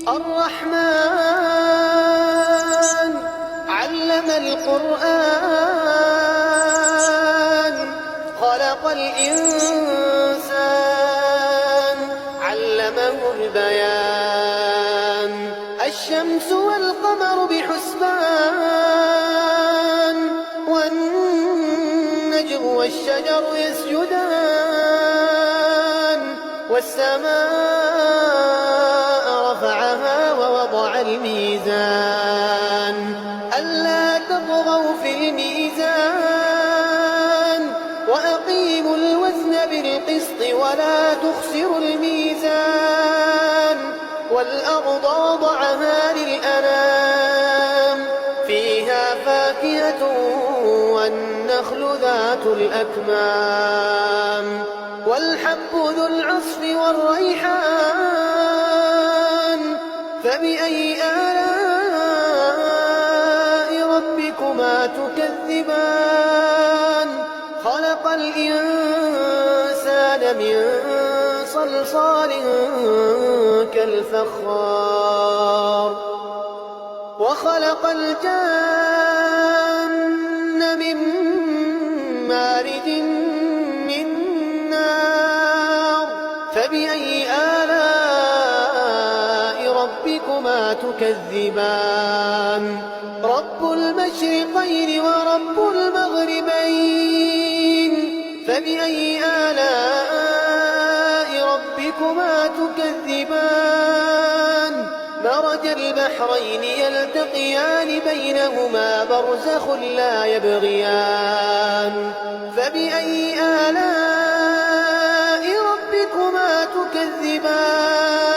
الرحمن علم القرآن خلق الإنسان علمه البيان الشمس والقمر بحسبان والنجم والشجر يسجدان والسماء رفعها ووضع الميزان ألا تطغوا في الميزان وأقيموا الوزن بالقسط ولا تخسروا الميزان والأرض وضعها للأنام فيها فاكهة والنخل ذات الأكمام والحب ذو العصف والريحان فبأي آلاء ربكما تكذبان خلق الإنسان من صلصال كالفخار وخلق الجن من مارج من نار فبأي آلاء ربكما تكذبان رب المشرقين ورب المغربين فبأي آلاء ربكما تكذبان مرج البحرين يلتقيان بينهما برزخ لا يبغيان فبأي آلاء ربكما تكذبان